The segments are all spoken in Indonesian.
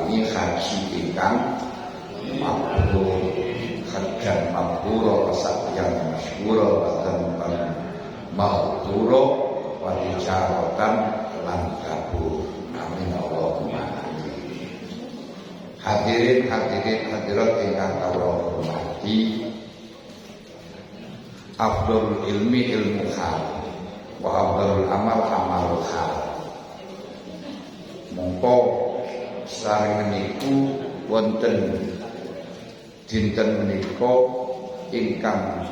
paringi haji ingkang mabrur hajjan mabrur kesaktian masyhur watan mabrur wa tijaratan lan kabur. Amin Allahumma amin. Hadirin hadirat ingkang kawula hormati, afdhalul ilmi ilmu hal wa afdhalul amal amalul hal. Mongko sareng niku wonten dinten menika ingkang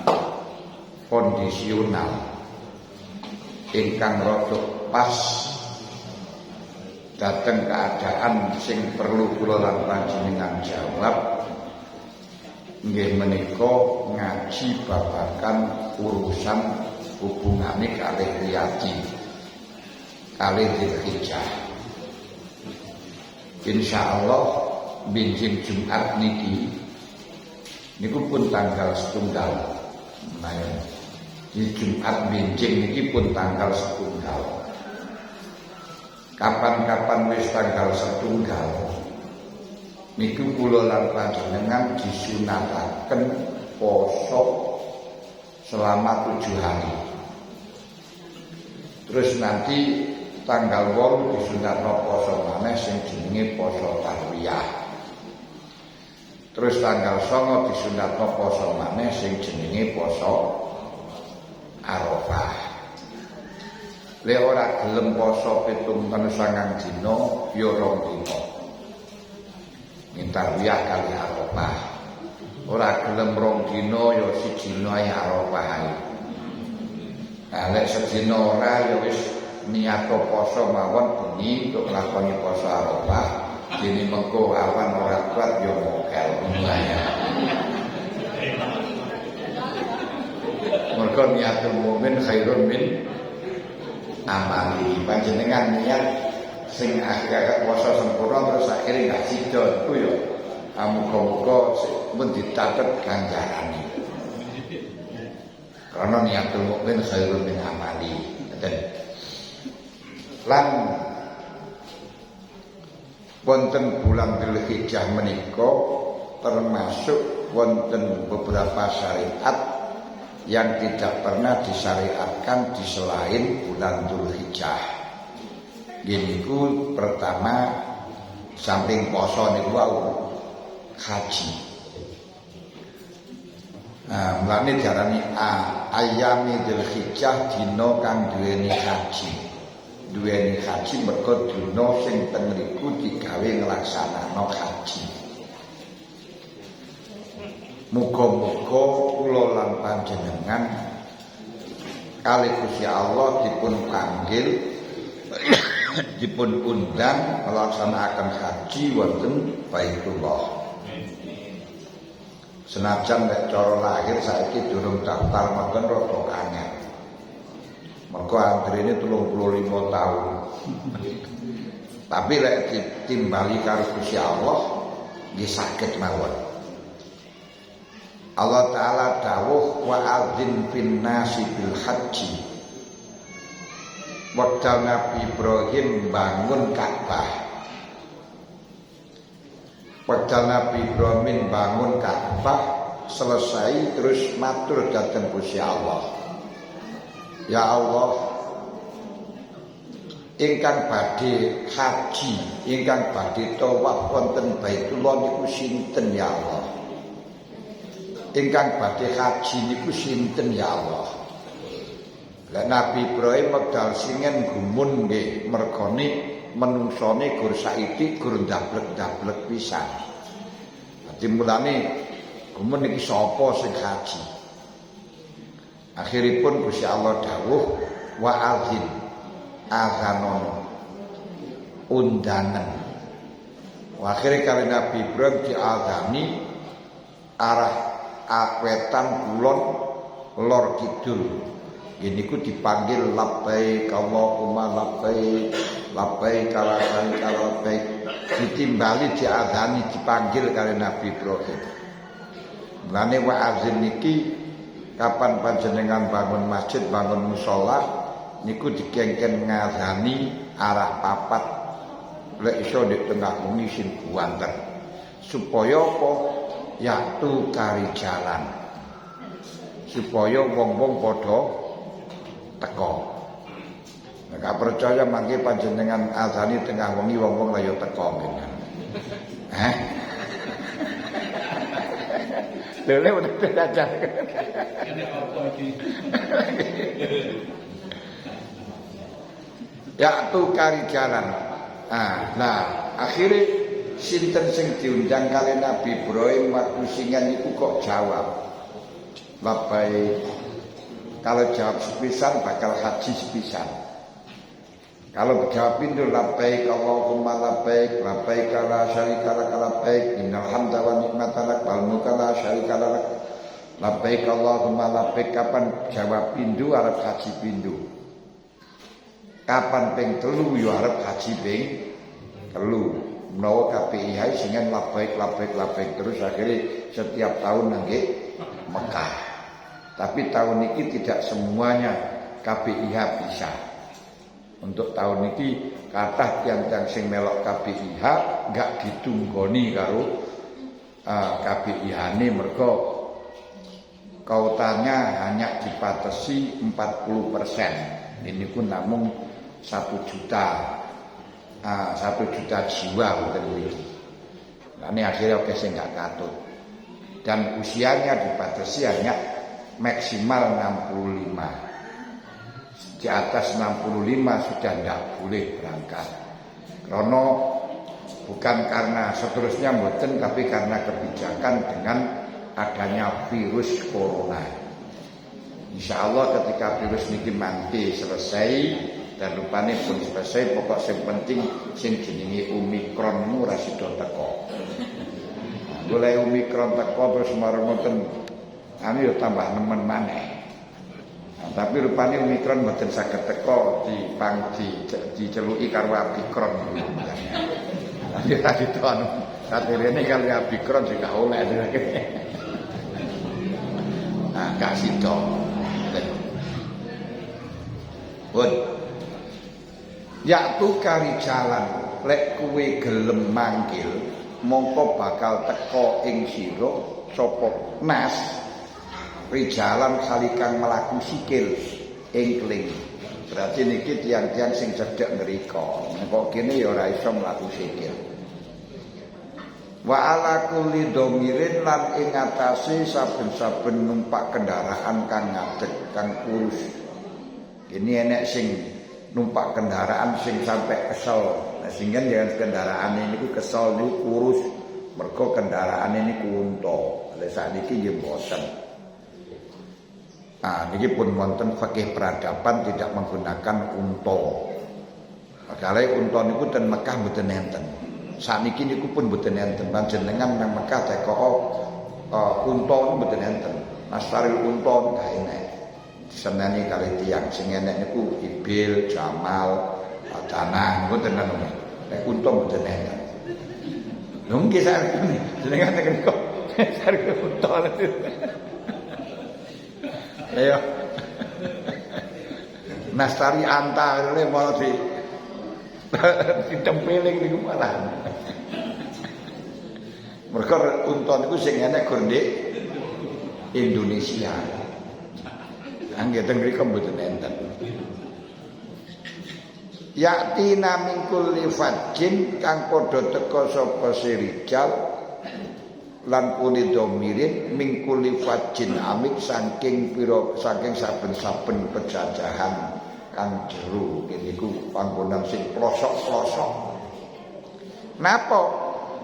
kondisional, ingkang rada pas dateng keadaan sing perlu kula lan panjenengan jawab, nggih menika ngaji babagan urusan hubungane kalih riyadi kalih Dzulhijjah. Insyaallah benjing Jumat niki niku pun tanggal setunggal. Nah, di Jumat benjing niki pun tanggal setunggal. Kapan-kapan wis tanggal setunggal niku kula lan panjenengan disunataken poso selama 7 hari. Terus nanti tanggal 8 disunatno poso maneh sing jenenge poso tarwiyah. Terus tanggal 9 disunatno poso maneh sing jenenge poso Arafah. Lek ora gelem poso 7 dina ya 2 dina. Tarwiyah kali Arafah. Ora gelem 2 dina ya 1 dina ae Arafah ae. Nah, lek sedina ora ya wis niat poso mawon bengi untuk nglakoni poso Arafah. Dene mengko awan ora kuat ya mokel ya. Mergo niatul mukmin khairun min amali. Panjenengan niat sing akhir puasa sempurna terus akhirnya gak sida iku ya muga-muga pun dicatet ganjarane. Karena niatul mukmin khairun min amali. Lan wonten bulan Dzulhijjah menika termasuk wonten beberapa syariat yang tidak pernah disyariatkan di selain bulan Dzulhijjah. Giniku pertama samping poso niku wau haji. Nah, mulane diarani ayami Dzulhijjah dina kang duweni haji. Duweni haji mergo dina sing teng mriku digawe nglaksanakno haji. Muga-muga kula lan panjenengan kalih Gusti Allah dipun panggil dipun undang melaksanakan haji wonten Baitullah. Senajan nek cara lahir saiki durung daftar mboten rada angel. Mergo antrene 35 tahun. Tapi lek ditimbali karo Gusti Allah nggih saged mawon. Allah Ta'ala dawuh wa adzin fin nasi bil haji. Waktu Nabi Ibrahim bangun Ka'bah. Waktu Nabi Ibrahim bangun Ka'bah selesai terus matur dhateng Gusti Allah. Ya Allah, ingkang badhe haji, ingkang badhe tawaf wonten Baitullah niku sinten ya Allah? Ingkang badhe haji niku sinten ya Allah? Lah Nabi Ibrahim wekdal singen gumun nggih mergane menungsane gur saiki gur ndablek-ndablek pisan. Dadi mulane gumun iki sapa sing haji? Akhiripun Gusti Allah dawuh wa azin azanono undangan. Wa akhire kali Nabi Ibrahim diazani arah wetan kulon lor kidul. Gini ku dipanggil labbaik Allahumma labbaik labbaik labbaik. Ditimbali diazani dipanggil kali Nabi Ibrahim. Mulane wa azin niki kapan panjenengan bangun masjid, bangun musala niku dikengken ngazani arah papat lek iso di tengah wengi sing buanten supaya apa yaktu kari jalan supaya wong-wong padha teka. Nek gak percaya mangke panjenengan azani tengah wengi wong-wong lha yo teka nggih. Lele udah belajar. Ya tu kari jalan. Nah, akhirnya sinten sing diundang kali Nabi Ibrahim waktu singan itu kok jawab. Labbaik. Kalau jawab sepisan bakal haji sepisan. Kalau jawab itu labbaik Allahumma labbaik labbaik la syarika lak labbaik innal hamda wa ni'mata lak wal mulka la syarika lak labbaik Allahumma labbaik. Kapan jawab pindu arep haji pindu. Kapan ping telu yo arep haji ping telu. Menawa KPIH singen labbaik labbaik labbaik terus akhirnya setiap tahun nangge Mekah. Tapi tahun ini tidak semuanya KPIH bisa. Untuk tahun ini kathah tiang-tiang sing melok KPIH gak ditunggoni karo KPIH-ne mergo kautanya hanya dipatesi 40%. Ini pun namung 1 juta 1 juta jiwa ngoten iki. Nah ini akhirnya oke sing gak katut. Dan usianya dipatesi hanya maksimal 65. Di atas 65 sudah tidak boleh berangkat. Karena bukan karena seterusnya mboten, tapi karena kebijakan dengan adanya virus corona. Insya Allah ketika virus niki mangke selesai dan rupane pun selesai, pokok sing penting sing jenenge Omikron nu ora sida teko. Golek Omikron teko terus marang ngoten anu yo tambah nemen maneh. Tapi rupanya Omikron mboten saged teko diceluki karo Abikron. Tapi tadi itu anu katerene kali Abikron juga oleh. Nah, gak sida. Pun yaktu kari jalan lek kuwe gelem manggil mongko bakal teko ing sira sapa nas rijalan salikang melaku sikil engkling. Berarti niki tiang-tiang sing cedhek ngrika. Kok kene ya ora iso mlaku sikil. Wa ala kulli dhamirin lan ing atase saben-saben numpak kendaraan kang ngadeg kang kurus. Ini enek sing numpak kendaraan sing sampai kesel. Nah, sehingga jangan kendaraan ini ku kesel niku kurus. Mergo kendaraan ini unta. Lah sakniki nggih mboten. Nah, ini pun wonten fikih peradaban tidak menggunakan unta. Makale unta niku ten Mekah mboten enten. Sakniki niku pun mboten enten. Panjenengan nang Mekah teko unta niku mboten enten. Nasaril unta gak enek. Diseneni kali tiyang sing enek niku ibil, jamal, tanah niku tenan. Nek unta mboten enten. Lho nggih sakniki jenengan teken kok sareng unta. Ayo. Nastari antare malah ditempeling niku malah. Mergo unta niku sing enek gur ndek Indonesia. Angge teng mriku mboten enten. Yaktina min kulli fajjin kang padha teka sapa sirijal lan kuli domirin mingkuli fajin amik saking saben-saben penjajahan kang jero niku panggonan sing plosok-plosok. Napa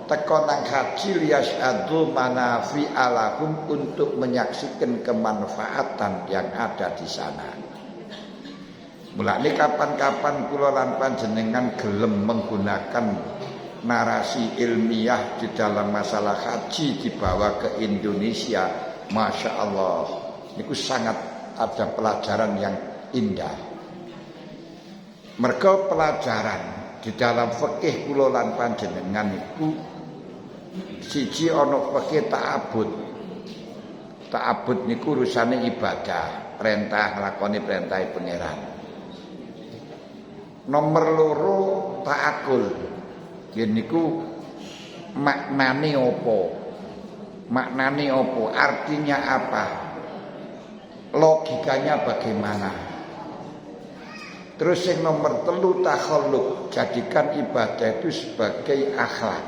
teka nang haji liyasyadu manafi alahum untuk menyaksikan kemanfaatan yang ada di sana. Mulane kapan-kapan kula lan panjenengan gelem menggunakan narasi ilmiah di dalam masalah haji dibawa ke Indonesia, Masya Allah, itu sangat ada pelajaran yang indah. Mergo pelajaran di dalam fikih kula lan panjenengan iku siji ana fikih ta'abbud. Ta'abbud niku urusane ibadah, perintah nglakoni perintah pangeran. Nomor loro ta'akul. Yen niku maknane apa? Maknane apa? Artinya apa? Logikanya bagaimana? Terus yang nomor 3 takhalluk, jadikan ibadah itu sebagai akhlak.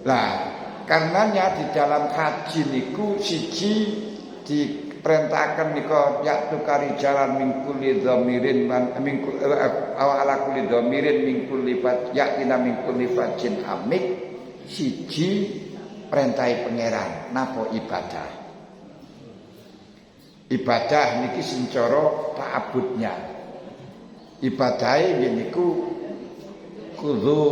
Nah, karenanya di dalam haji niku siji diperintahkan niku yaktu kari jalan mingkuli dhamirin mingkul ala kulli dhamirin mingkuli fat yakina mingkuli fajin amik. Siji perintahe pangeran napa ibadah. Ibadah niki sing cara ta'abbudnya. Ibadahe niku kudu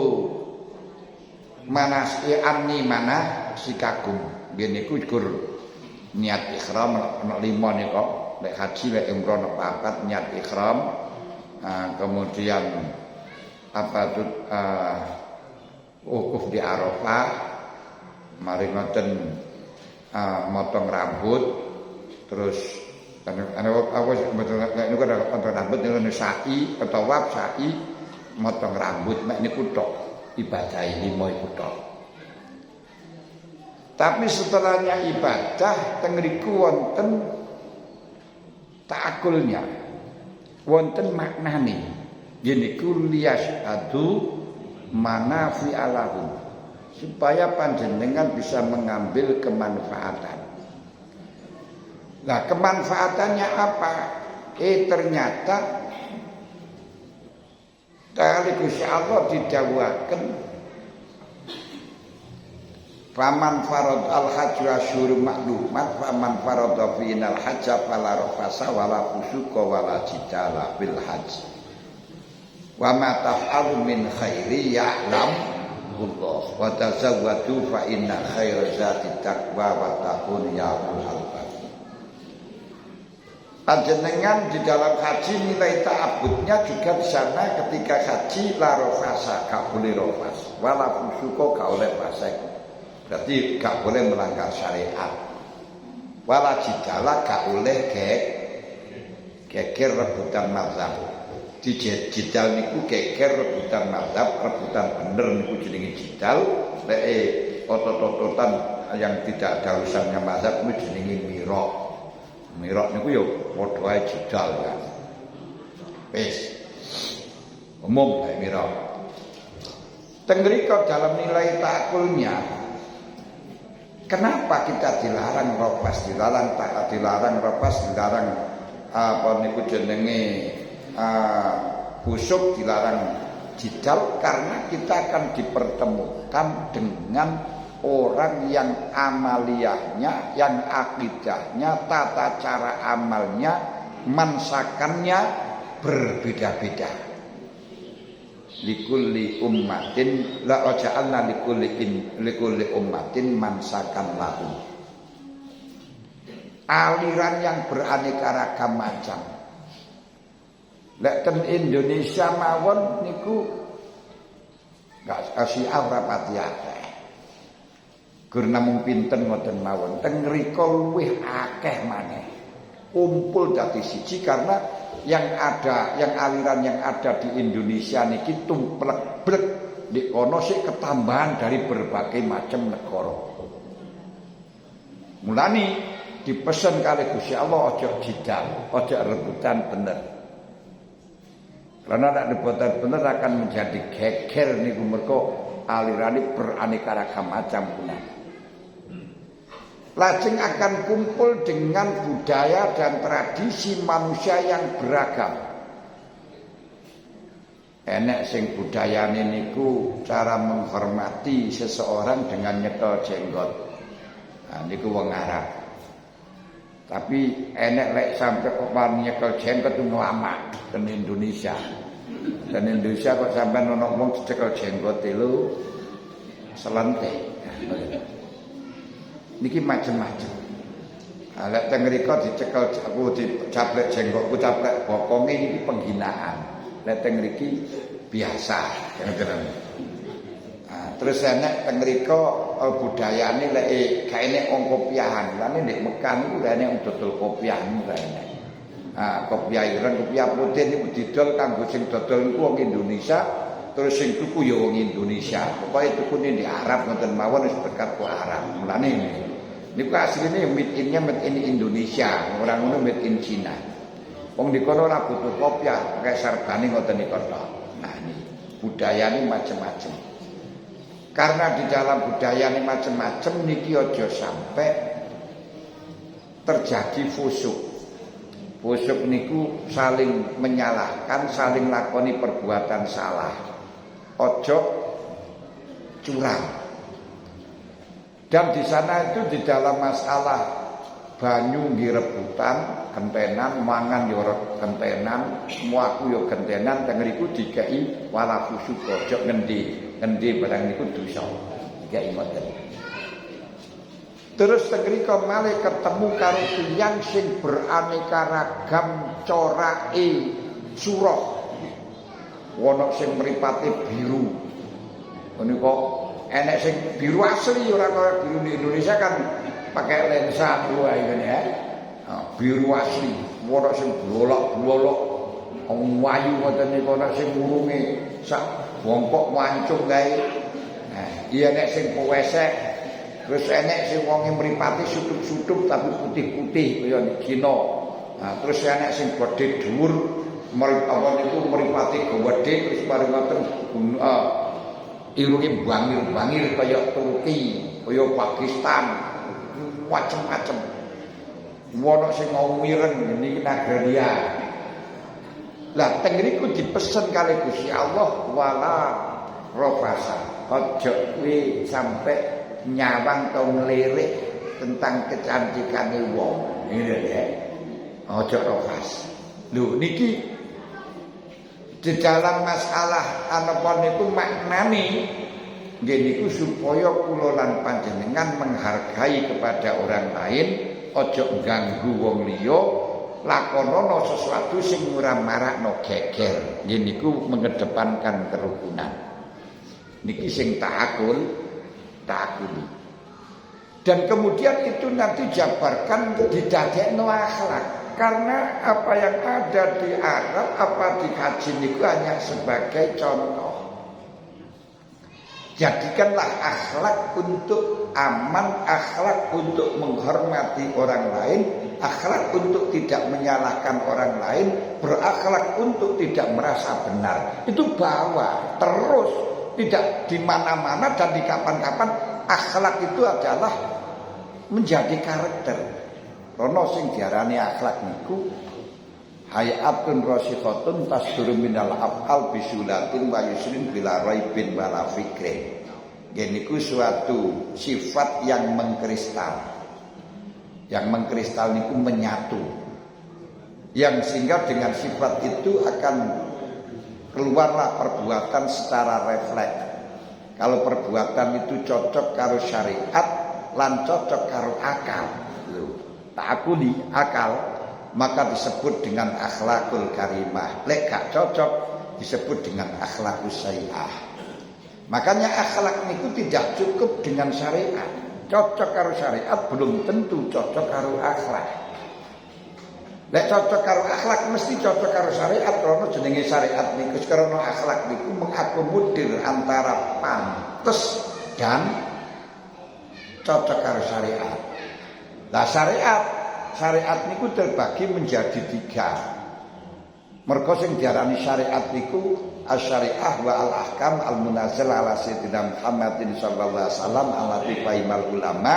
manasi anni mana sikagum. Nggih niku gur niat ihram ana 5 nika. Nek haji lek umrah ana 4 niat ihram. Kemudian apa itu wukuf di Arafah, mari ngoten motong rambut, terus apa niku ada motong rambut niku sa'i atau tawaf sa'i motong rambut nek niku tok ibadah 5 iku tok. Tapi setelahnya ibadah teng mriku wonten ta'akulnya, wonten maknane. Yen niku liyashadu manafi alahum, supaya panjenengan bisa mengambil kemanfaatan. Nah, kemanfaatannya apa? Ternyata kali Gusti Allah didhawuhaken faman farad al hajj asyhurun ma'lumat faman farada final hajj fala rafasa wala fusuqa wala jidala fil hajj wa ma taf'alu min khairi ya'lam Allah wa tazawwadu fa inna khaira zati taqwa wa taqun ya ulul albab. Panjenengan di dalam haji nilai ta'abbudnya juga di sana ketika haji la rafasa, gak boleh rafas, wala fusuqa, gak boleh fasik. Berarti gak boleh melanggar syariat. Wala jidala, gak boleh geger rebutan mazhab. Di jidal niku geger rebutan mazhab, rebutan bener niku jenenge jidal. Lek otot-ototan yang tidak ada urusannya mazhab niku jenenge miraq. Miraq niku ya padha ae jidal kan. Wis. Umum kae miraq. Teng mriko dalam nilai takulnya, kenapa kita dilarang ropas, dilarang tak, dilarang ropas, dilarang apa niku jenenge busuk, dilarang jidal? Karena kita akan dipertemukan dengan orang yang amaliyahnya, yang akidahnya, tata cara amalnya, mansakannya berbeda-beda. Likulli ummatin la ja'alna likulli ummatin mansakan lahu. Aliran yang beraneka ragam macam. Lek ten Indonesia mawon niku gak kasih rapati akeh. Gur namung pinten ngoten mawon. Teng mriko luwih akeh maneh. Kumpul dadi siji karena yang aliran yang ada di Indonesia niki tumplek-blek di kono sik ketambahan dari berbagai macam negara. Mulane dipesen kali Gusti Allah aja jidal, aja rebutan bener. Karena nek rebutan bener akan menjadi geger niku mergo alirane beraneka ragam macam punah. Lajeng akan kumpul dengan budaya dan tradisi manusia yang beragam. Enek sing budayane niku cara menghormati seseorang dengan nyekel jenggot. Nah niku wong Arab. Tapi enek lek sampai kok nyekel jenggot itu lama ten Indonesia. Dan Indonesia kok sampai ono wong dicekel jenggot lho selentik. Niki macam-macam. Lek teng mriko dicekel aku dicaplek jenggotku, caplek bokonge niki penghinaan. Lek teng mriki biasa, ngoten. Terus enek teng mriko budayane lek kaene wong kopiahan. Lane ndek Mekah niku lane wong dodol kopiah niku enek. Kopiah ireng, kopiah putih niku didol kanggo sing dodol niku wong Indonesia, terus sing tuku ya wong Indonesia. Pokoke tukune di Arab ngoten mawon wis berkat ku Arab. Mulane niku asline made in Indonesia, ora ngono made in Cina. Wong dikono ora butuh kopiah, pakai sarbane ngoten niku tok. Nah niki budayane macam-macam. Karena di dalam budayane macam-macam niki aja sampai terjadi fusuk. Fusuk niku saling menyalahkan, saling lakoni perbuatan salah. Ojo curang. Dan di sana itu di dalam masalah banyu nggih rebutan, gentenan, mangan yo gentenan, muaku yo gentenan, teng mriku dikai wala fusuk ojo ngendi barang niku dosa. Dikai ngoten. Terus tegrika malih ketemu karo tiyang sing beraneka ragam corake surah. Ana sing mripate biru. Menika enek sing biru asli ora kaya biru di Indonesia kan pakai lensa dua ini ya. Biru asli. Ana sing bolok-bolok wayu ngoten niku ana sing urunge sak bongkok wancung gawe. Iya nek sing pewesek. Terus enek sing wonge mripate sutup-sutup tapi putih-putih kaya Cina. Terus enek sing gedhe dhuwur apa niku mripate gedhe terus bareng ngoten irunge bangir-bangir kaya Turki, kaya Pakistan, macam-macam. Ono sing mireng niki Nagaria. Lah teng niku dipesen kali Gusti Allah wala rofasa. Aja kuwi sampai nyawang atau ngelirik tentang kecantikane wong. Ngene ya. Aja rofas. Lho niki di dalam masalah anapa niku maknane nggih niku supaya kula lan panjenengan menghargai kepada orang lain, aja ganggu wong liya, lakonana sesuatu sing ora marakno geger. Nggih niku mengedepankan kerukunan. Niki sing takuli. Dan kemudian itu nanti jabarkan didadekno akhlak. Karena apa yang ada di Arab, apa di haji niku hanya sebagai contoh. Jadikanlah akhlak untuk aman, akhlak untuk menghormati orang lain, akhlak untuk tidak menyalahkan orang lain, berakhlak untuk tidak merasa benar. Itu bawa terus. Tidak di mana-mana dan di kapan-kapan akhlak itu adalah menjadi karakter. Rono sing diarani akhlak niku hayatun rasikhatun tasduru minal af'al bisulatin wa yusrin bila raibin wala fikrin. Niku suatu sifat yang mengkristal. Yang mengkristal niku menyatu. Yang sehingga dengan sifat itu akan keluarlah perbuatan secara refleks. Kalau perbuatan itu cocok karo syariat lan cocok karo akal. Ta'akuli akal maka disebut dengan akhlakul karimah. Lek gak cocok disebut dengan akhlakus sayyi'ah. Makanya akhlak niku tidak cukup dengan syariat. Cocok karo syariat belum tentu cocok karo akhlak. Lek cocok karo akhlak mesti cocok karo syariat. Karena jenenge syariat niku karena akhlak niku mengakomodir antara pantes dan cocok karo syariat. Lah syariat niku terbagi menjadi 3. Mergo sing diarani syariat niku asy-syariah wa al-ahkam al-munazzal ala sayyidina Muhammadin sallallahu alaihi wasallam allati faimal ulama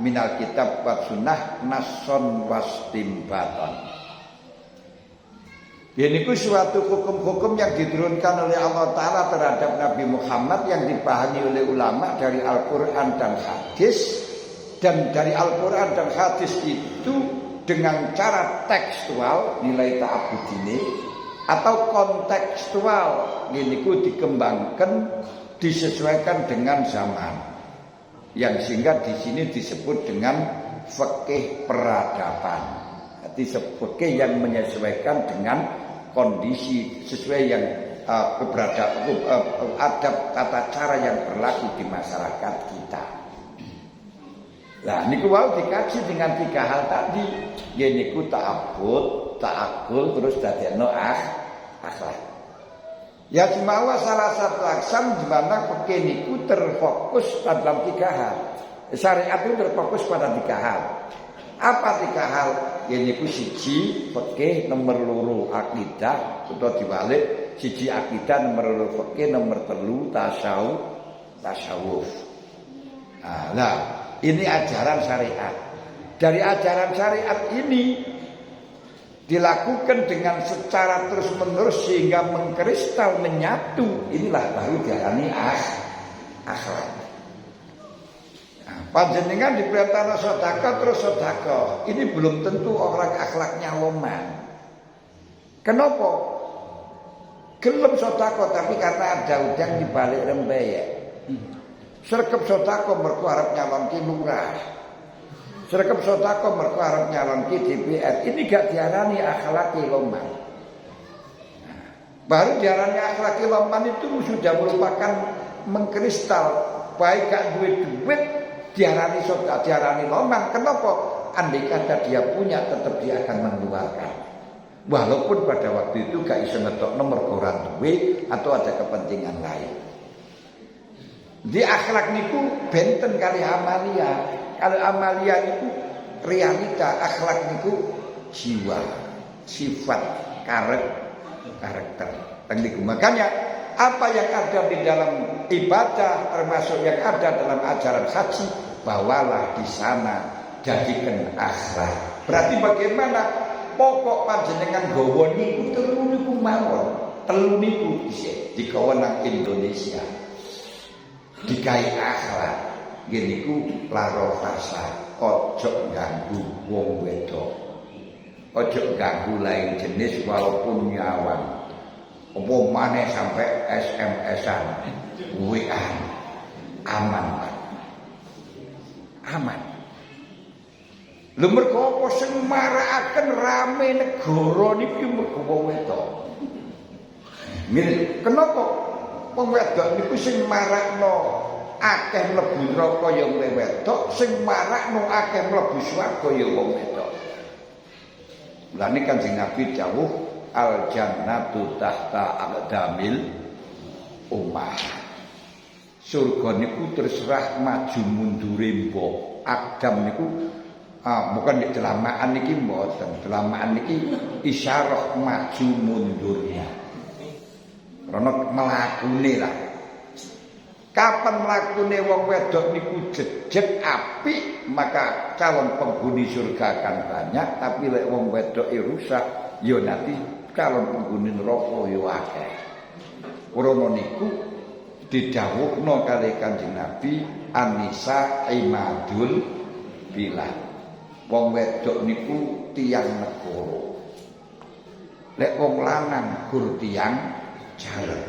minal kitab wa sunnah nasson wastimbaton. Ini suatu hukum-hukum yang diturunkan oleh Allah Ta'ala terhadap Nabi Muhammad yang dipahami oleh ulama dari Al-Quran dan Hadis. Dan dari Al-Quran dan Hadis itu dengan cara tekstual nilai ta'abudine atau kontekstual ini dikembangkan disesuaikan dengan zaman. Yang sehingga di sini disebut dengan fikih peradaban. Jadi fikih yang menyesuaikan dengan kondisi sesuai yang adab tata cara yang berlaku di masyarakat kita. Nah, niku wau dikaji dengan 3 hal tadi. Ya niku ta'abbud, ta'akul terus dadekno akhlak. Ya cuma salah satu aksam di mana fikih niku terfokus dalam 3 hal. Syariat itu terfokus pada 3 hal. Apa 3 hal? Yaitu siji fikih, nomor 2 akidah, atau dibalik siji akidah, nomor 2 fikih, nomor 3 tasawuf. Nah, ini ajaran syariat. Dari ajaran syariat ini dilakukan dengan secara terus-menerus sehingga mengkristal menyatu. Inilah baru diarani akhlak. Panjenengan diperintah sedekah terus sedekah. Ini belum tentu orang akhlaknya lemah. Kenapa? Gelem sedekah tapi karena ada udang di balik rembeyek. Sregep sedekah mergo arep nyalonke lurah. Sregep sedekah mergo arep nyalonke DPR. Ini gak diarani akhlak lemah. Baru diarani akhlak lemah itu sudah merupakan mengkristal. Baik gak duit diarani sedekah, diarani loman. Kenapa? Andai kata dia punya, tetap dia akan mengeluarkan. Walaupun pada waktu itu gak iso ngetok nomor koran duit atau ada kepentingan lain. Di akhlak niku benten kali amalia. Kalau amalia itu realita, akhlak niku jiwa, sifat, karakter. Makanya apa yang ada di dalam ibadah termasuk yang ada dalam ajaran haji, bawalah di sana, jadikan akhlak. Berarti bagaimana pokok panjenengan gawa niku telu niku mawon, telu niku digawa nang Indonesia. Dikai akhlak, ngene iku laro fasa, ojo ganggu wong wedok. Ojo ganggu lain jenis walaupun nyawang. Apa maneh sampai SMS-an, WA, aman Pak. Aman. Lha mergo apa sing marakaken rame negara niki mergo wong wedok. Ngene, kenapa wong wedok niku sing marakno akeh mlebu neraka ya wong wedok, sing marakno akeh mlebu swarga ya wong wedok. Lah niki Kanjeng Nabi dawuh al jannatu tahta aqdamil ummah. Surga niku terserah maju mundure mbok. Aqdam niku bukan di celamaan niki mboten. Celamaan niki isyarah maju mundurnya. Karena melakune lah. Kapan melakune wong wedok niku jejeg apik, maka calon penghuni surga akan banyak. Tapi lek wong wedok rusak, ya nanti calon penghuni neraka ya akeh. Ora niku didhawuhna kali Kanjeng Nabi An-Nisa imadul bilad. Wong wedok niku tiyang negara. Lek wong lanang gur tiyang jalan.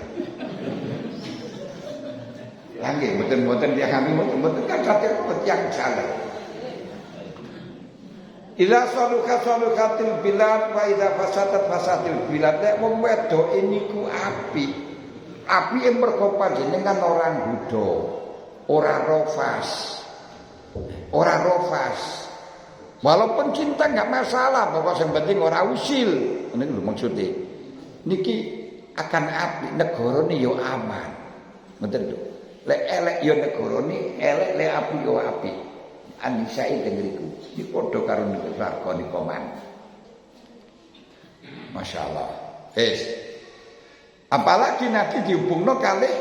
Lah nggih mboten-mboten tiyang kami mboten kan tiyang jalan. Ila salukatil bilad wa idza fasatil bilad. Nek wong wedok niku apik. Apike mergo panjenengan orang Buddha, ora rofas. Ora rofas. Walaupun cinta enggak masalah, pokok yang penting ora usil. Ngene lho maksudnya. Niki akan apik negarane yo aman. Ngoten lho. Lek elek yo negarane, elek lek apik yo apik. Anisai tengriku. Iki padha karo neraka nika man. Masyaallah. Apalagi nanti dihubungno kalih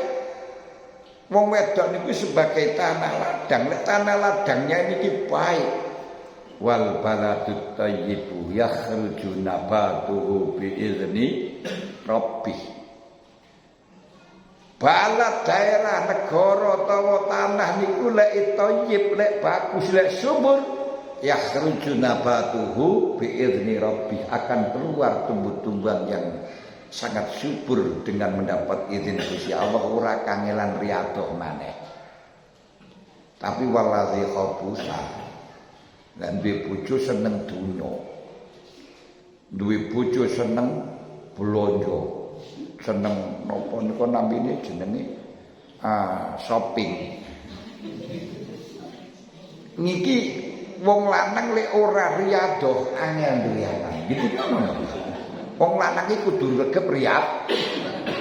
wong wedok niku sebagai tanah ladang. Lek tanah ladangnya niki baik. Wal baladut thayyibu yakhruju nabatuhu biizni rabbih. Balad daerah negara utawa tanah niku lek thayyib, lek bagus, lek subur, yakhruju nabatuhu biizni rabbih, akan keluar tumbuh-tumbuhan yang sangat subur dengan mendapat izin Gusti Allah, ora kangelan riadoh maneh. Tapi waladzi khabusa lan duwe bojo seneng dunya, duwe bojo seneng blonjo, seneng napa nika namine jenenge shopping. Niki wong lanang lek ora riyadah angel duwe anak. Gitu ngono. Wong lanang iku kudu regep riyad.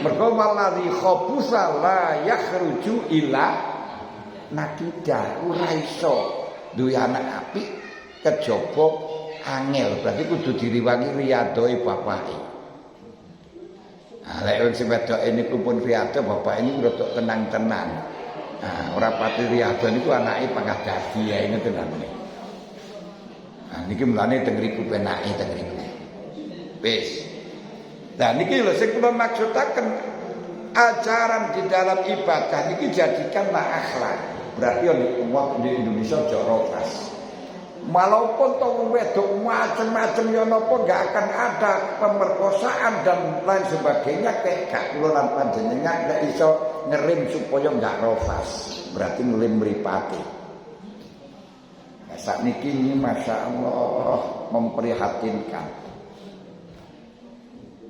Mergo waladhi khabusa la yakhruju ila nakida, ora iso duwe anak apik kejaba angel. Berarti kudu diriwangi riyadohe bapake. Nah, lek wong sing wedok niku pun riyadah bapak ini rada tenang-tenang. Nah, ora pati riyadah niku anake pangkat dadi ya ngoten namine. Nah, niki mulane teng riku penake teng riku. Wis. Nah niki lho sing kula maksudaken ajaran di dalam ibadah niki jadikanlah akhlak. Berarti umat di Indonesia aja rokas. Walaupun wong wedok macam-macam ya napa enggak akan ada pemerkosaan dan lain sebagainya kayak gak kula lan panjenengan gak iso ngerim supaya enggak rokas. Berarti ngerim mripate. Nah, sakniki ini Masya Allah memprihatinkan.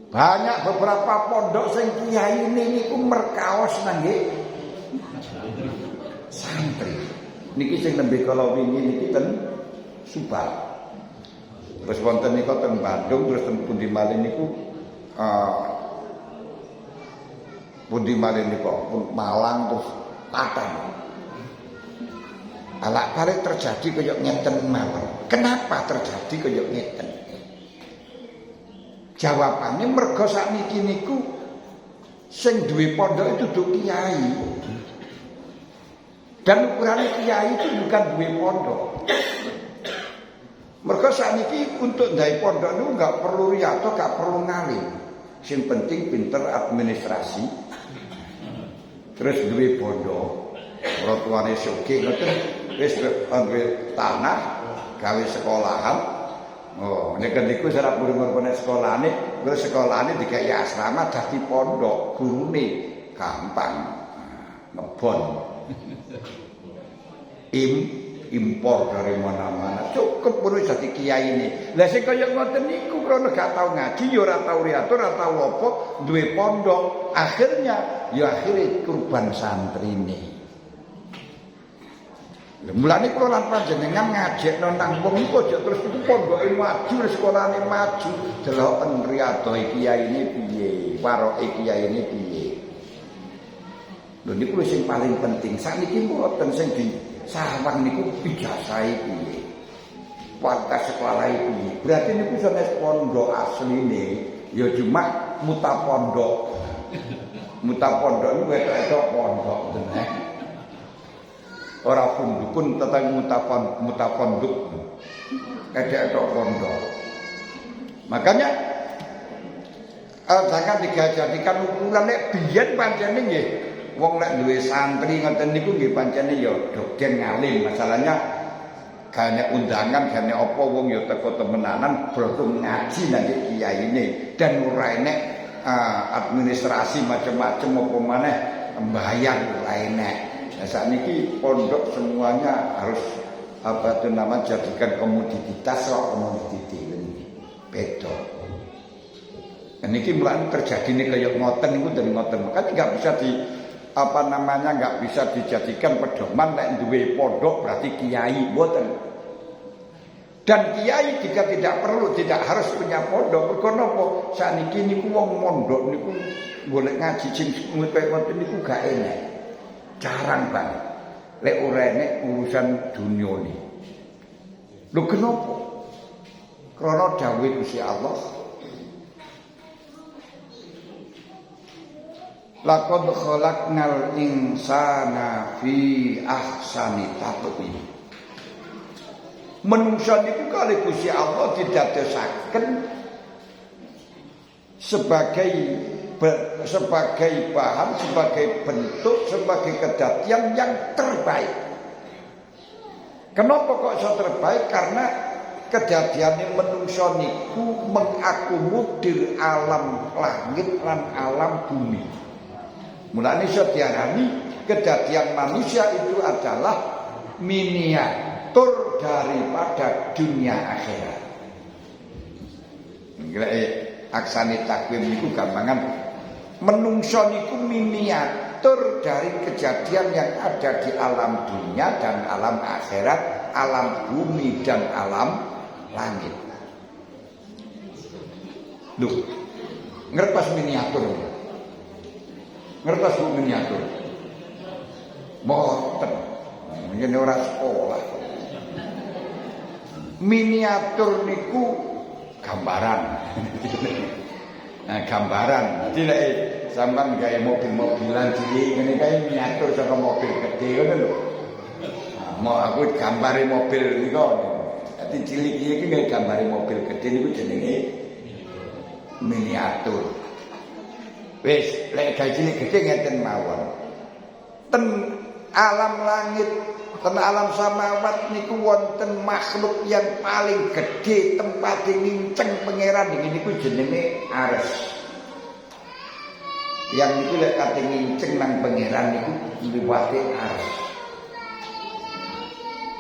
Banyak beberapa pondok sing kiai ini niku merkaos nangge santri. Niki sing nembe kala wingi niki ten Subang. Terus wonten niku ten Bandung, terus ten pundi malih niku pundi malih niku Malang terus Padang. Ala kare terjadi kaya ngeten mawon. Kenapa terjadi kaya ngeten? Jawabannya mergo sakniki niku sing duwe pondok itu duk kiai. Dan ukurannya kiai itu bukan duwe pondok. Mergo sakniki untuk ndai pondok niku enggak perlu riyato, enggak perlu ngalim. Sing penting pinter administrasi. Terus duwe pondok. Ora tuane sugih ngoten wis duwe tanah, gawe sekolahan. Oh, nek niku sarap murid-murid sekolahane, terus sekolahane digawe asrama dadi pondok, gurune gampang. Ngebon. Impor dari mana-mana. Cukup pun dadi kiai ini. Lah sing kaya ngoten niku krana gak tau ngaji, ya ora tau riyato, ora tau apa, duwe pondok, akhirnya ya akhire kurban santrine. Mulane kula lan panjenengan ngajekno nang wong iku aja terus iku pondoke maju, sekolahane maju, deloken riyadohe kiyaine piye, waroke kiyaine piye. Lho niku sing paling penting. Sakniki mboten sing disawang niku pijasahe piye. Kualitas sekolah piye. Berarti niku sanes pondok asline ya cuma muta pondok. Muta pondok niku wedok pondok tenan. Ora pun tentang mutafonduk ada pondok. Makanya jangan dijadikan ukuran nek biyen pancene nggih wong nek duwe santri ngoten niku nggih pancene ya dogen ngalim. Masalahnya gane undangan gane apa wong ya teko temenanan berhubung ngaji nang kiyaine dan ora enek administrasi macam-macam apa maneh mbayar ora enek. Nah, saat ini pondok semuanya harus apa itu nama jadikan komoditas atau komoditi ini beda. Dan ini mulai terjadi nih kayak ngoten itu dari ngoten, makanya nggak bisa di apa namanya nggak bisa dijadikan pedoman nek duwe pondok berarti kiai boten. Dan kiai jika tidak perlu tidak harus punya pondok. Mergo napa saniki niku wong mondok niku golek ngaji sing kaya ngoten niku gak enak. Jarang banget. Lek ora enek urusan dunia ni. Lho kenapa? Krana dawuh Gusti Allah. Laqad khalaqnal insana fi ahsani taqwim. Menungsa niku kali Gusti Allah didadosaken sebagai bahan, sebagai bentuk, sebagai kedadian yang terbaik. Kenapa kok iso terbaik? Karena kedadiane menungsa niku mengakomodir alam langit lan alam bumi. Mulane iso diarani kedadian manusia itu adalah miniatur daripada dunia akhirat. Aksane takwim niku gampangan menungso niku miniatur mengatur dari kejadian yang ada di alam dunia dan alam akhirat, alam bumi dan alam langit. Loh, ngertos miniatur. Ngertos miniatur. Mboten. Yen ora sekolah. Miniatur niku gambaran. Nah, gambaran. Jadi lek sampean gawe mobil-mobilan cilik ngene kae miniatur saka mobil gede ngono lho. Mau aku gambare mobil niku. Dadi cilik iki gawe gambare mobil gede niku jenenge miniatur. Wis, lek gawe cilik gede ngeten mawon. Ten alam langit, ten alam samawat niku wonten makhluk yang paling gede tempat nginceng pangeran niku jenenge Ares. Yang niku lek kate nginceng nang pangeran niku liwate Ares.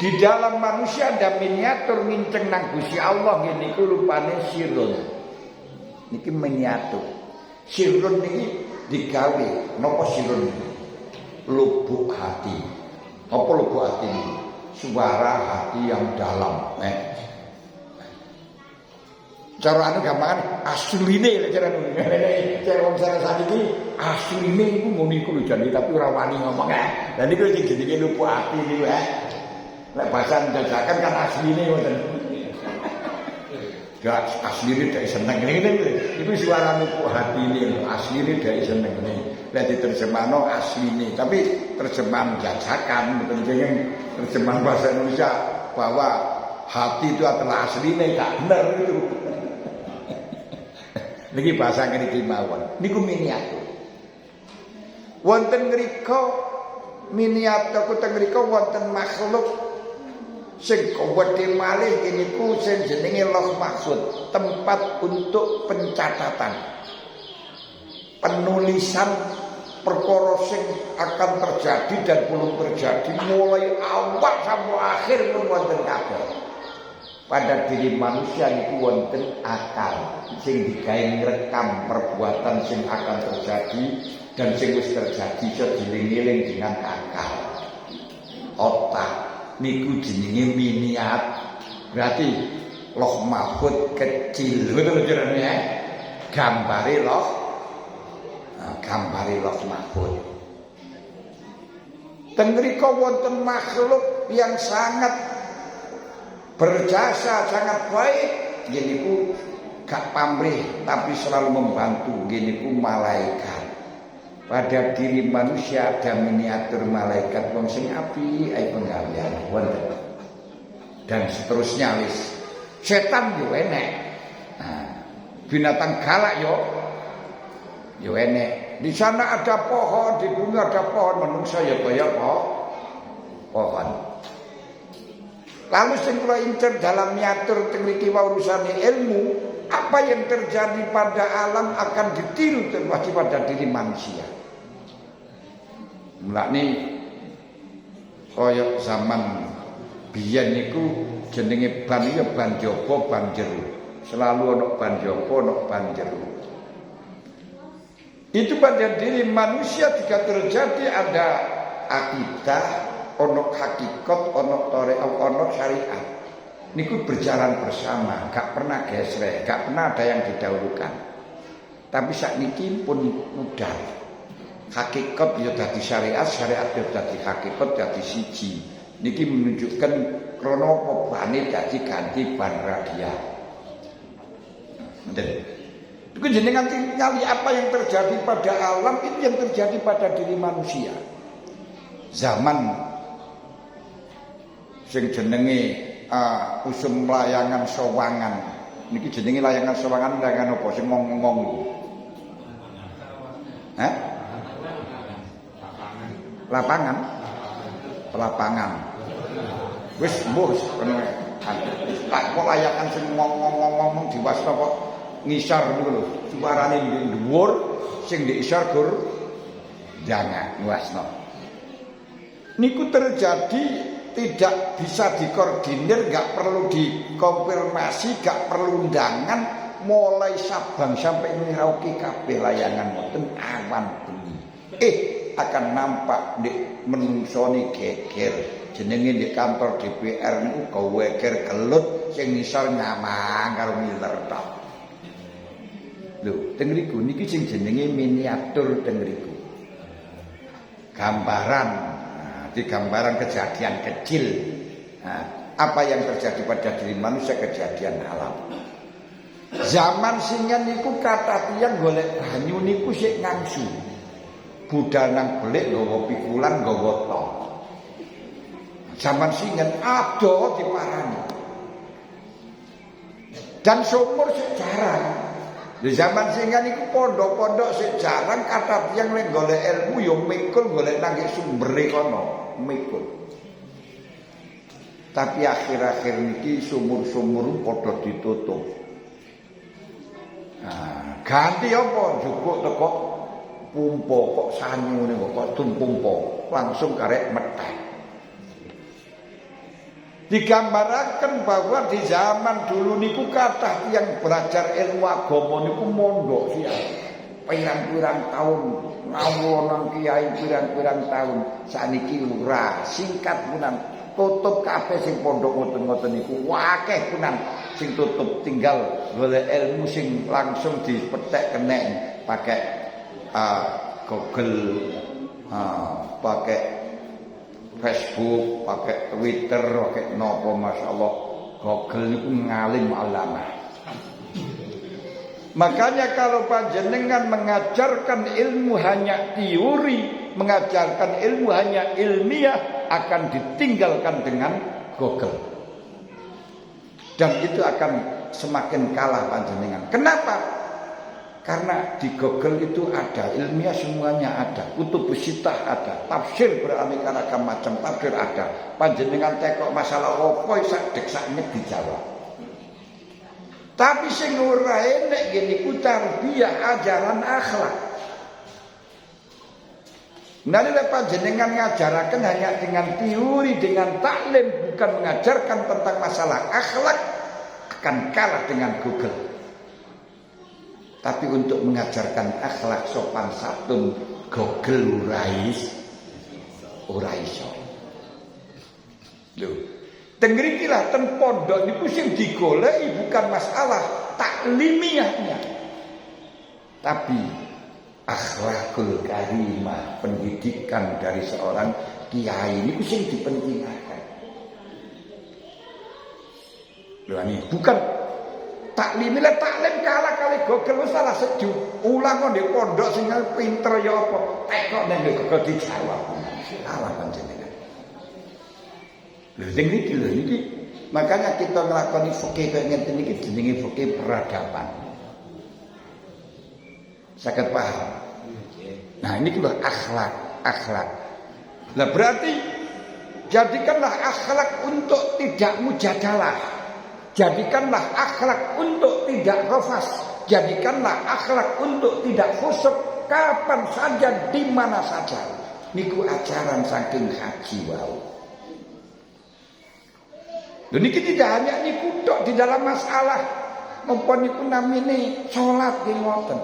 Di dalam manusia ada miniatur nginceng nang Gusti Allah niku rupane sirun. Niki miniatur. Sirun niki digawe napa sirun niki? Lubuk hati. Apa lubuk hati ini? Suara hati yang dalam. Cara anu gampang asline lek cara anu. Cara wong sakniki asline iku ngono iku lho jane tapi ora wani ngomong Lah niku sing jenenge lubuk hati niku Lek bahasa jajakan kan asline ngoten. Gak asline dhek seneng ngene iku suara lubuk hati ini asline dhek seneng ngene. Lek diterjemahno asline, tapi terjemahan jajakan penting terjemahan bahasa Indonesia bahwa hati itu adalah asline gak bener itu. Niki bahasa ngriki mawon. Niku miniatur. Wonten ngrika miniatur kuteng ngrika wonten makhluk sing gede malih niku sing jenenge Lauh Mahfuz, tempat untuk pencatatan. Penulisan perkara sing akan terjadi dan belum terjadi mulai awal sampai akhir pun wonten kabeh. Pada diri manusia niku wonten akal sing digawe ngrekam perbuatan sing akan terjadi dan sing wis terjadi iso dieling-eling dengan akal. Otak niku jenenge miniat. Berarti Lauh Mahfuz kecil. Betul jenenge gambare gambari Lauh Mahfuz. Teng mriku wonten makhluk yang sangat berjasa, sangat baik. Niku gak pamrih tapi selalu membantu. Niku malaikat. Pada diri manusia ada miniatur malaikat wong sing apik ae penggawean wonten. Dan seterusnya wis. Setan yo enek. Nah, binatang galak yo enek. Di sana ada pohon, di bumi ada pohon, menungsa ya kaya pohon. Lalu sing kula incer dalam miatur teng mriki urusane ilmu, apa yang terjadi pada alam akan ditiru terjadi pada diri manusia. Mulane kaya zaman biyen niku jenenge ban ya ban jaba ban jero. Selalu ana ban jaba ana ban jero. Itu pada diri manusia jika terjadi ada akidah, ono hakikat, ono tarekat, ono syariat. Niku berjalan bersama, gak pernah gesrek, gak pernah ada yang didahulukan. Tapi sakniki pun mudah. Hakikat ya dadi syariat, syariat ya dadi hakikat, dadi siji. Niki menunjukkan krono bane dadi ganti ban radial. Betul. Itu jenengan nyali apa yang terjadi pada alam itu yang terjadi pada diri manusia. Zaman sing jenenge usum layangan sawangan. Niki jenenge layangan sawangan layangan apa sing ngomong iku? Lapangan. Wis mbuh tak kok layangan sing ngomong diwasna kok ngisar niku lho, suarane dhuwur sing diisar gur jangan wasna. Niku terjadi tidak bisa dikoordinir, gak perlu dikonfirmasi, gak perlu undangan, mulai Sabang sampai Merauke kabeh layangan mboten awan bengi. akan nampak di menungso ni geger. Jenenge di kantor DPR niku gaweker kelut sing ngisor nyamang karo ngiler tok. Lho, teng mriku niki sing jenenge miniatur teng mriku. Gambaran, di gambaran kejadian kecil. Nah, apa yang terjadi pada diri manusia kejadian alam. Zaman singa niku kata tiyang golek banyu niku sik ngangsu. Budal nang belik nggawa pikulan nggawa tok. Zaman singa ado diparani. Dan sumur sik jarang. Di zaman singa niku pondok-pondok sik jarang kata tiyang lek golek ilmu yo mikul golek nang sumbere kono, mikul. Tapi akhir-akhir niki sumur-sumur padha ditutup. Nah, ganti apa jukuk teko pumpo kok sanyu niku kok tumpumpo langsung karek metek. Digambaraken bahwa di zaman dulu niku kathah yang belajar ilmu agama niku mondok siang. Pirang-pirang tahun ngawur nang kiai pirang-pirang tahun saniki ora singkat punan tutup kabeh sing pondok ngoten-ngoten niku akeh punan sing tutup tinggal golek ilmu sing langsung dipetek kenek pakai Google pakai Facebook, pakai Twitter, pakai nopo masyaallah Google niku ngalim alama. Makanya kalau panjenengan mengajarkan ilmu hanya teori, mengajarkan ilmu hanya ilmiah akan ditinggalkan dengan Google. Dan itu akan semakin kalah panjenengan. Kenapa? Karena di Google itu ada ilmiah semuanya ada, kutubus sitah ada, tafsir beraneka ragam macam tafsir ada. Panjenengan tekok masalah opo sak dek sak menit dijawab. Tapi sing ora enek ngene ku tarbiyah ajaran akhlak. Nanti panjenengan ngajaraken hanya dengan teori, dengan taklim, bukan mengajarkan tentang masalah akhlak, akan kalah dengan Google. Tapi untuk mengajarkan akhlak sopan santun, Google ora iso. Lho, teng mrikilah ten pondok niku sing digoleki bukan masalah taklimiahnya, tapi akhlakul karimah, pendidikan dari seorang kiai niku sing dipentingkan. Lho ini bukan taklim kalah kali Google wis salah sejuk. Ulang kok ndek pondok sing pinter ya apa? Tekok nang Google dijawab. Salah panjenengan. Lho niki makanya kita nglakoni fikih kaya ngeten iki jenenge fikih peradaban. Saged paham? Nah, ini lho akhlak. Nah, berarti jadikanlah akhlak untuk tidak mujadalah. Jadikanlah akhlak untuk tidak rafas. Jadikanlah akhlak untuk tidak fusuk kapan saja di mana saja. Niku ajaran saking haji wau. Dan ini tidak hanya niku tok di dalam masalah mumpun niku namine salat nggih ngoten.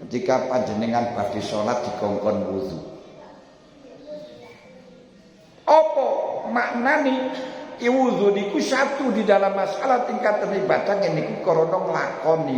Ketika panjenengan badhe salat dikongkon wudu. Apa maknane wudu niku satu di dalam masalah tingkatan ibadah niku krana nglakoni